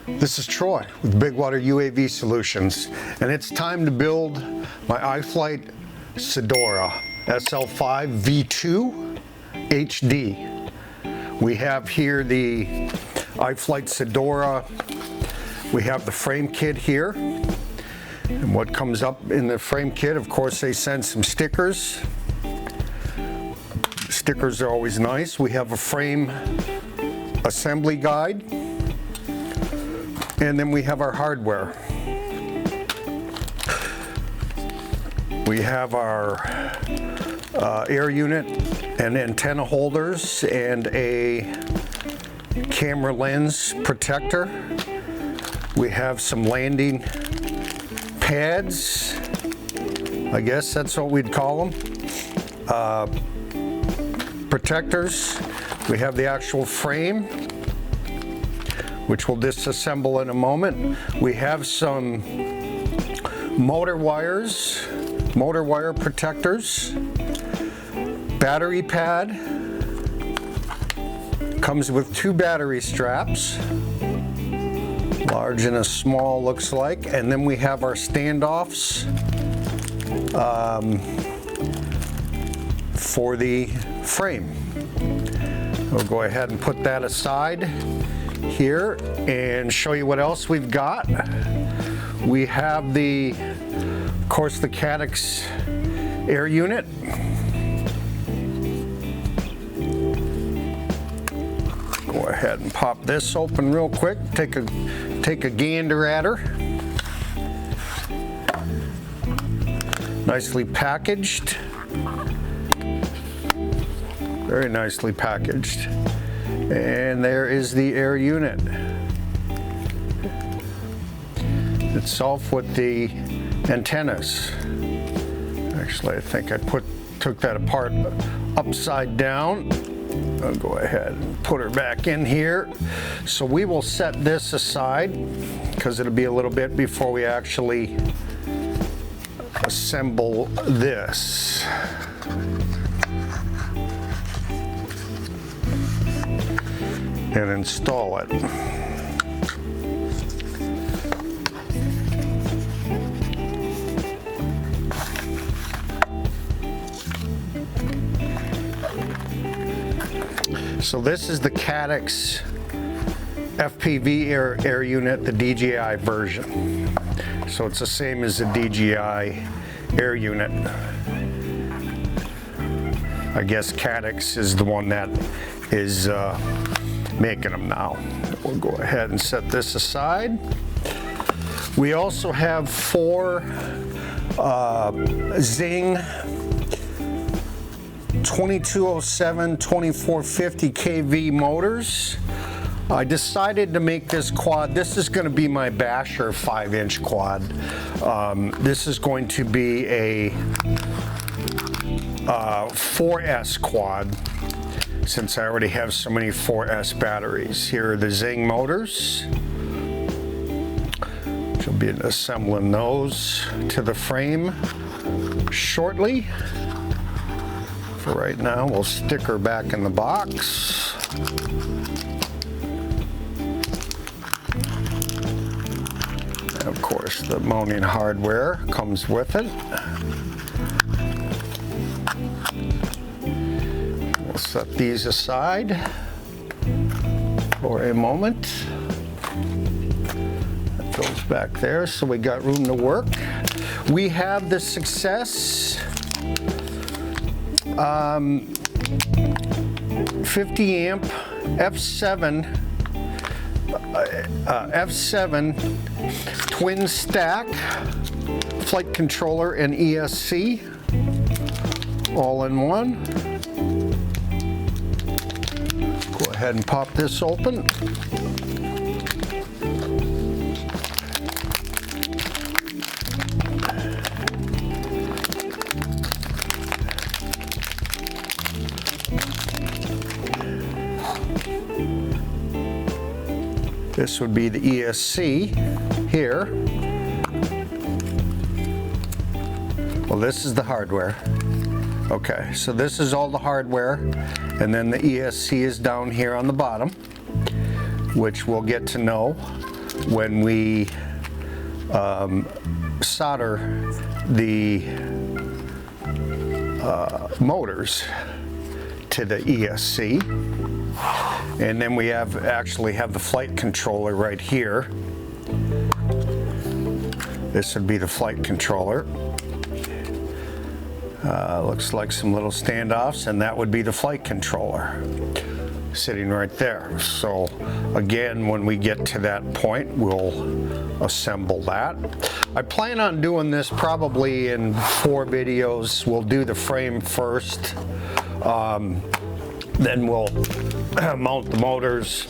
This is Troy with Big Water UAV Solutions, and it's time to build my Iflight Cidora SL5 V2 HD. We have here the Iflight Cidora. We have the frame kit here. And what comes up in the frame kit, of course, they send some stickers. Stickers are always nice. We have a frame assembly guide. And then we have our hardware. We have our air unit and antenna holders and a camera lens protector. We have some landing pads, I guess that's what we'd call them. Protectors. We have the actual frame, which we'll disassemble in a moment. We have some motor wire protectors, battery pad, comes with 2 battery straps, large and a small looks like, and then we have our standoffs for the frame. We'll go ahead and put that aside here and show you what else we've got. We have of course, the Caddx air unit. Go ahead and pop this open real quick. Take a gander at her. Nicely packaged. Very nicely packaged. And there is the air unit itself with the antennas. Actually, I think I took that apart upside down. I'll go ahead and put her back in here. So we will set this aside because it'll be a little bit before we actually assemble this. And install it. So this is the Caddx FPV air unit, the DJI version. So it's the same as the DJI air unit. I guess Caddx is the one that is making them now. We'll go ahead and set this aside. We also have 4 XING 2207 2450 kV motors. I decided to make this quad. This is going to be my Basher 5-inch quad. This is going to be a 4S quad, since I already have so many 4S batteries. Here are the XING motors. She'll be assembling those to the frame shortly. For right now, we'll stick her back in the box. And of course, the mounting hardware comes with it. We'll set these aside for a moment. That goes back there, so we got room to work. We have the SucceX 50 amp F7 twin stack flight controller and ESC all in one. Go ahead and pop this open. This would be the ESC here. Well, this is the hardware. Okay, so this is all the hardware, and then the ESC is down here on the bottom, which we'll get to know when we solder the motors to the ESC. And then we actually have the flight controller right here. This would be the flight controller. Looks like some little standoffs, and that would be the flight controller sitting right there. So again, when we get to that point, we'll assemble that. I plan on doing this probably in 4 videos. We'll do the frame first, then we'll mount the motors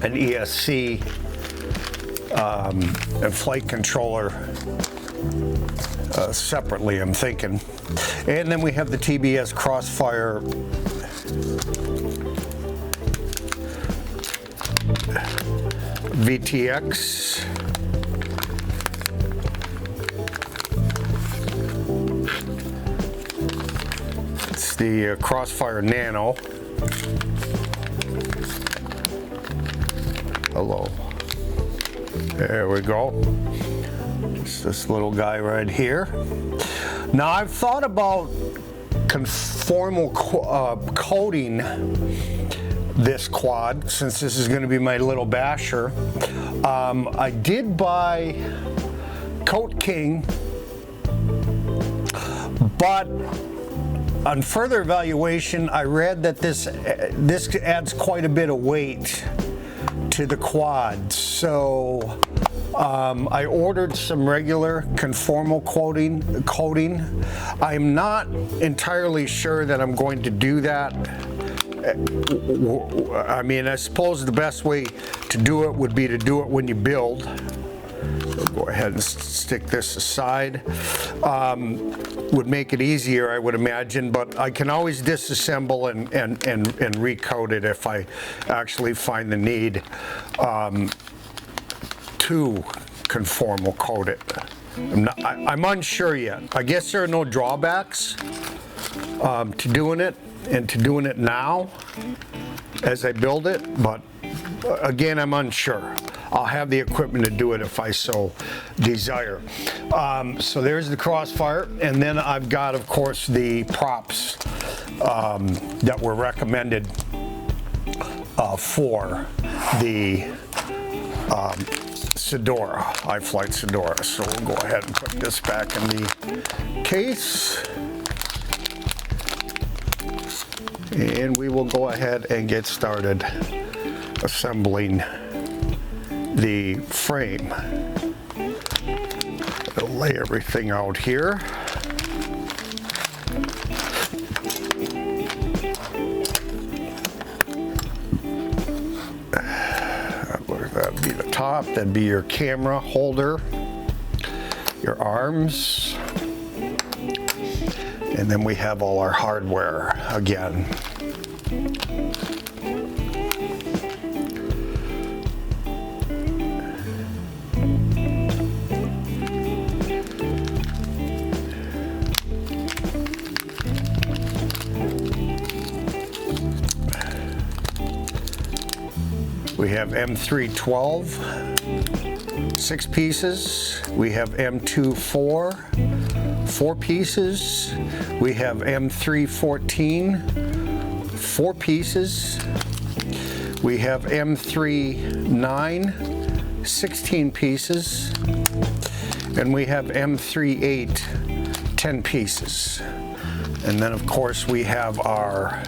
and ESC and flight controller separately, I'm thinking. And then we have the TBS Crossfire VTX. It's the Crossfire Nano. Hello. There we go. It's this little guy right here. Now I've thought about conformal coating this quad, since this is going to be my little basher. I did buy XING, but on further evaluation, I read that this adds quite a bit of weight to the quad. So I ordered some regular conformal coating. I'm not entirely sure that I'm going to do that. I mean, I suppose the best way to do it would be to do it when you build. We'll go ahead and stick this aside. Would make it easier, I would imagine, but I can always disassemble and recoat it if I actually find the need to conformal coat it. I'm unsure yet. I guess there are no drawbacks to doing it and to doing it now as I build it, but again, I'm unsure. I'll have the equipment to do it if I so desire. So there's the Crossfire, and then I've got, of course, the props that were recommended for the Cidora, Iflight Cidora. So we'll go ahead and put this back in the case. And we will go ahead and get started assembling the frame. I'll lay everything out here. That'd be the top, that'd be your camera holder, your arms, and then we have all our hardware again. We have M312, 6 pieces. We have M24, 4 pieces. We have M314, 4 pieces. We have M39, 16 pieces. And we have M38, 10 pieces. And then of course we have our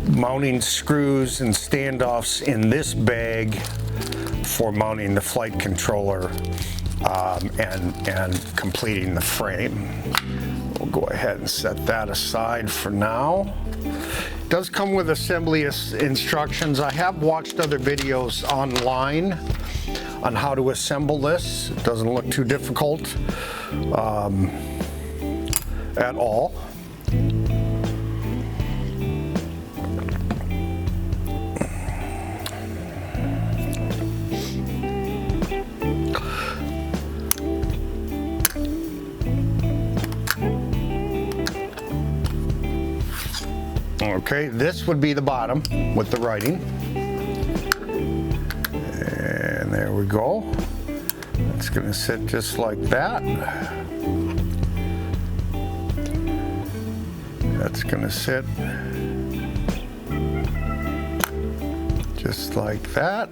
mounting screws and standoffs in this bag for mounting the flight controller and completing the frame. We'll go ahead and set that aside for now. It does come with assembly instructions. I have watched other videos online on how to assemble this. It doesn't look too difficult at all. Okay, this would be the bottom with the writing. go. It's going to sit just like that. That's going to sit just like that.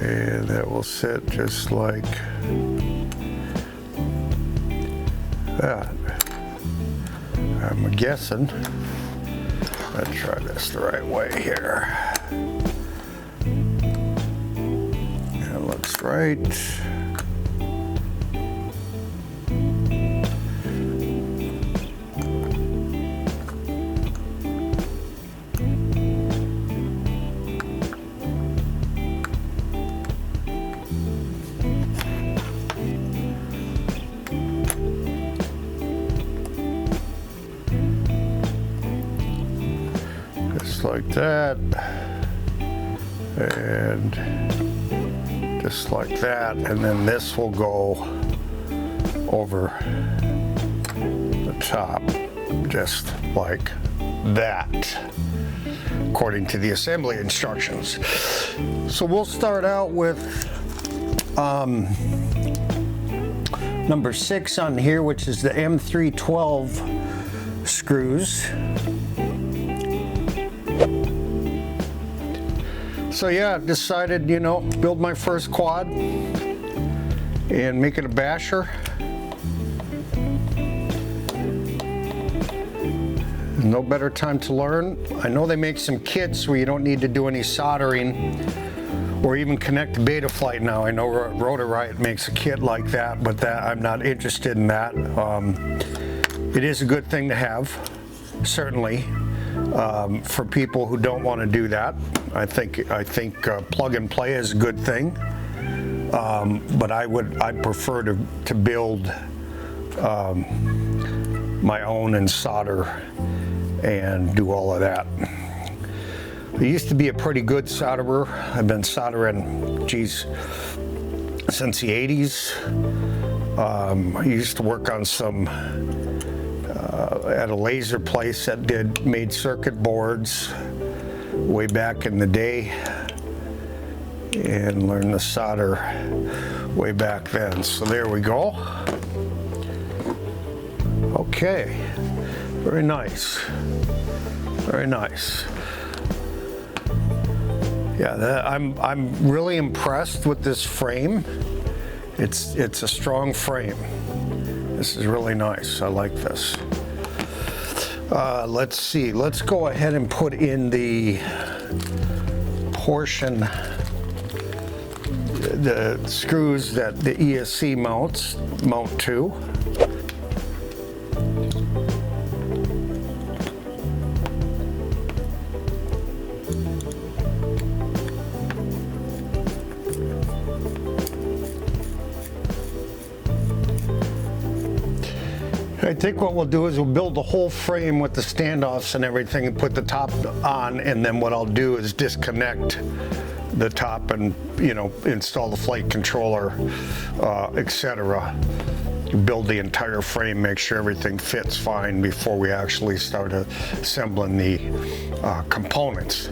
And that will sit just like that. I'm guessing. Let's try this the right way here. That looks right. Like that, and just like that, and then this will go over the top just like that, according to the assembly instructions. So we'll start out with number 6 on here, which is the M312 screws. So yeah, I've decided, build my first quad and make it a basher. No better time to learn. I know they make some kits where you don't need to do any soldering or even connect to Betaflight now. I know Rotor Riot makes a kit like that, but I'm not interested in that. It is a good thing to have, certainly. For people who don't want to do that, I think plug and play is a good thing, but I'd prefer to build my own and solder and do all of that. I used to be a pretty good solderer. I've been soldering, since the 80s. I used to work on some at a laser place that made circuit boards way back in the day, and learned to solder way back then. So there we go. Okay, very nice, very nice. Yeah, I'm really impressed with this frame. It's a strong frame. This is really nice. I like this. Let's see. Let's go ahead and put in the portion, the screws that the ESC mount to. I think what we'll do is we'll build the whole frame with the standoffs and everything and put the top on, and then what I'll do is disconnect the top and install the flight controller, etc. Build the entire frame, make sure everything fits fine before we actually start assembling the components.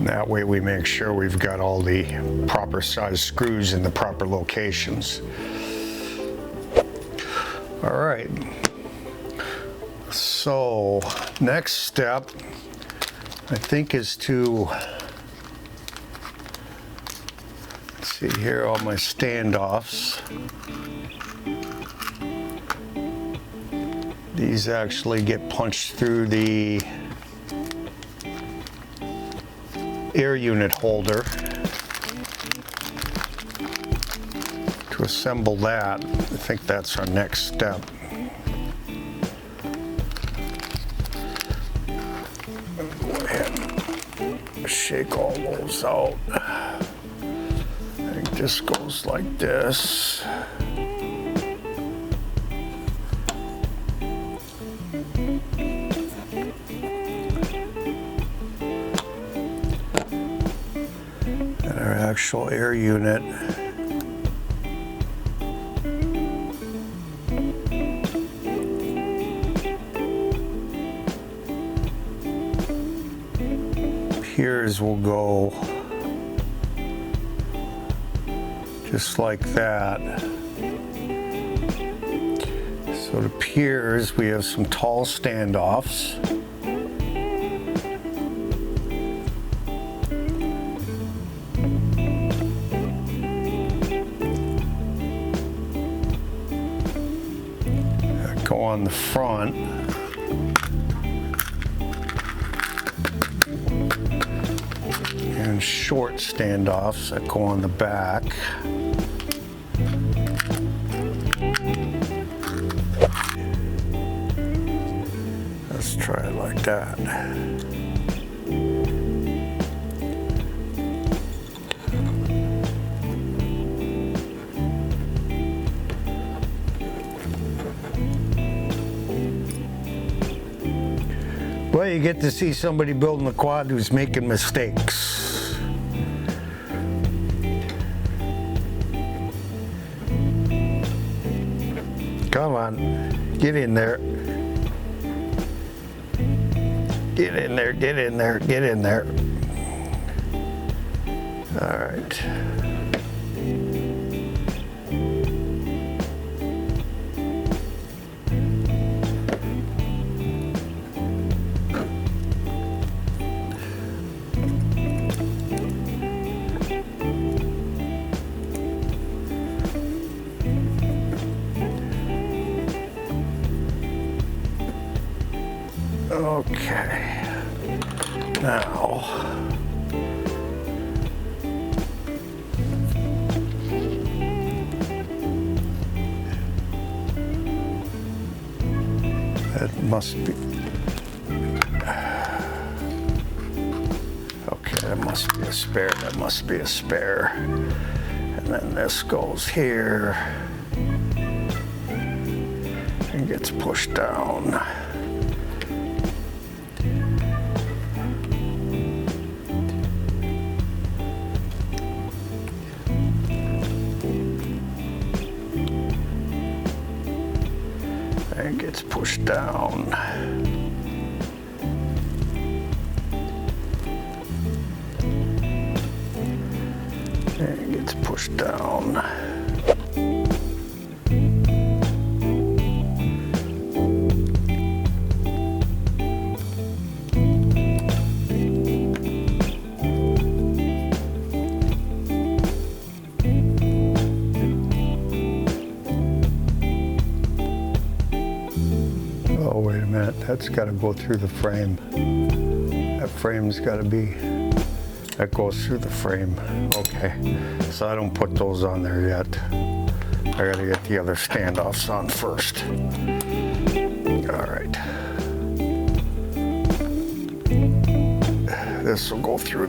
That way we make sure we've got all the proper size screws in the proper locations. All right. So next step, I think, is to, let's see here, all my standoffs. These actually get punched through the air unit holder to assemble that. I think that's our next step. Go shake all those out. I think this goes like this. And our actual air unit. Piers will go just like that. So the piers, we have some tall standoffs. That go on the front. And short standoffs that go on the back. Let's try it like that. Well, you get to see somebody building a quad who's making mistakes. Come on, get in there. Get in there, get in there, get in there. All right. Okay, now that must be, okay, that must be a spare, that must be a spare. And then this goes here and gets pushed down. And gets pushed down. And gets pushed down. Oh, wait a minute, that's got to go through the frame. That frame's got to be, that goes through the frame. Okay, so I don't put those on there yet. I got to get the other standoffs on first. All right. This will go through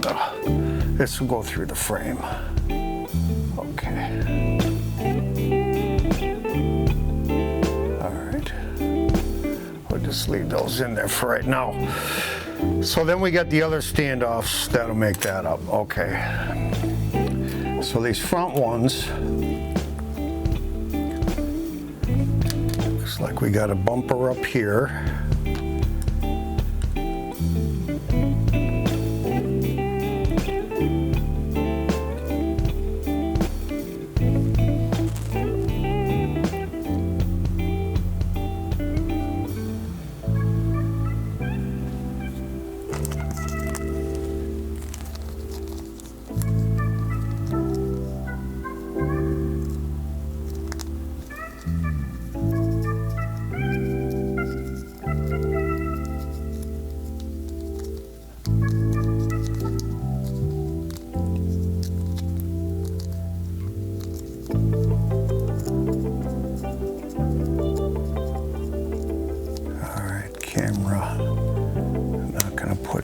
the frame. Okay. Just leave those in there for right now. So then we got the other standoffs that'll make that up. Okay. So these front ones, looks like we got a bumper up here.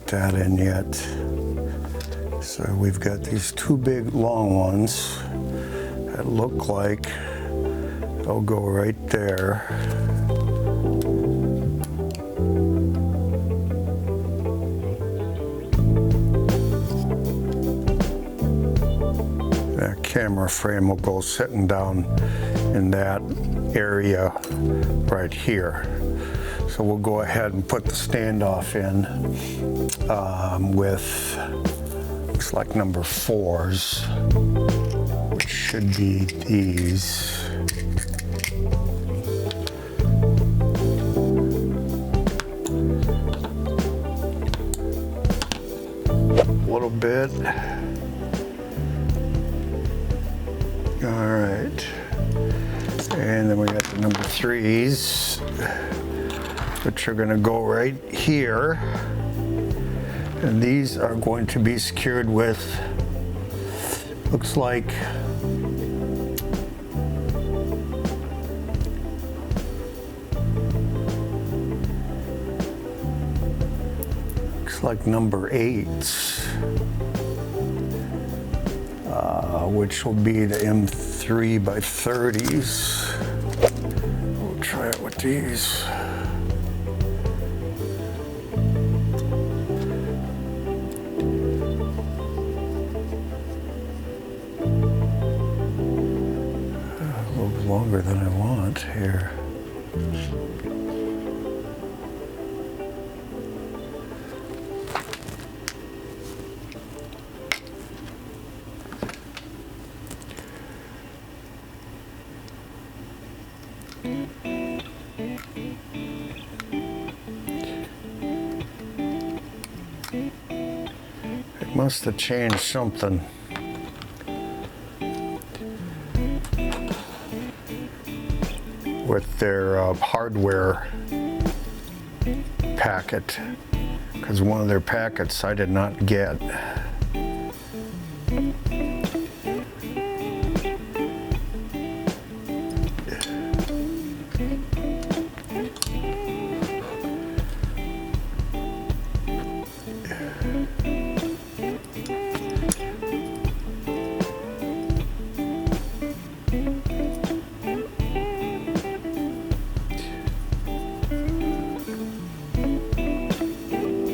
That in yet. So we've got these two big long ones that look like they'll go right there. That camera frame will go sitting down in that area right here. So we'll go ahead and put the standoff in with, looks like number 4s, which should be these. A little bit. All right. And then we got the number 3s, which are going to go right here. And these are going to be secured with, looks like, number 8s, which will be the M3 by 30s. We'll try it with these. A little longer than I want here. Must have changed something. With their hardware packet, because one of their packets I did not get.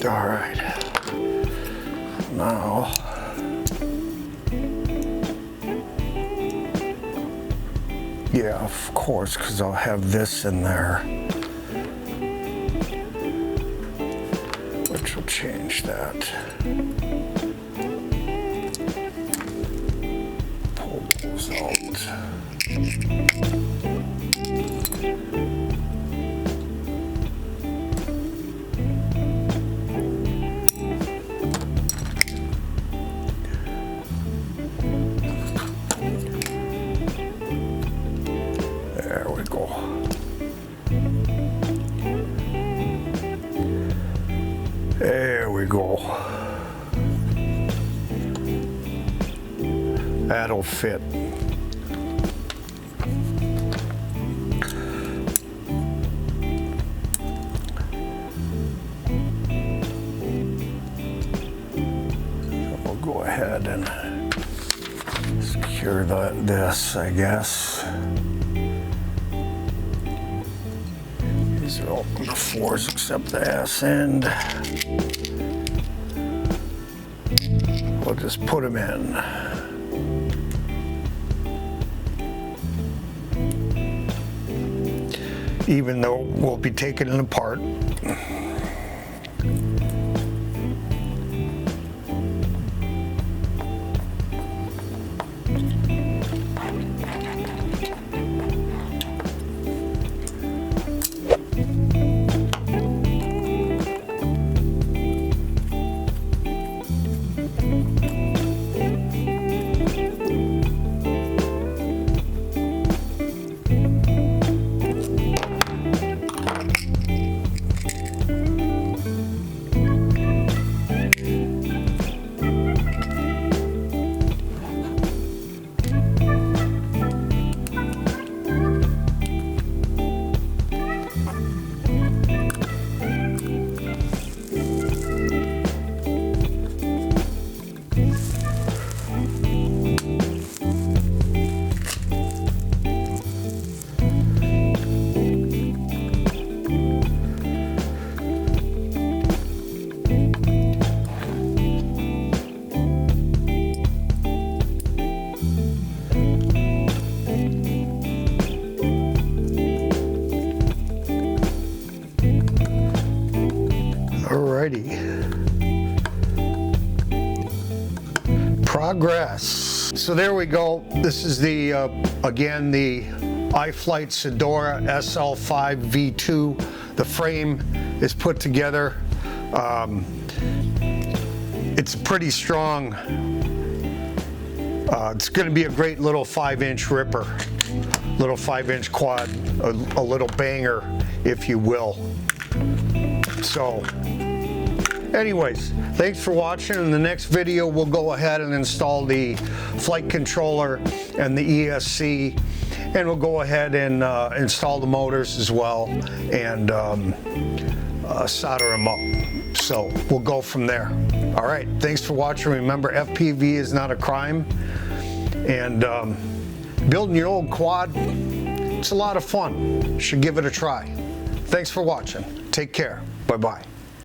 All right, now yeah, of course, because I'll have this in there, which will change that. Pull those out. There we go. That'll fit. We'll go ahead and secure this, I guess. These are all the 4s except the S end. We'll just put them in. Even though we'll be taking it apart. Progress. So there we go. This is the, again, the Iflight Cidora SL5 V2. The frame is put together. It's pretty strong. It's going to be a great little 5-inch ripper, little 5-inch quad, a little banger, if you will. So anyways, thanks for watching. In the next video, we'll go ahead and install the flight controller and the ESC, and we'll go ahead and install the motors as well, and solder them up. So we'll go from there. All right, thanks for watching. Remember, FPV is not a crime, and building your old quad, it's a lot of fun. You should give it a try. Thanks for watching. Take care. Bye-bye.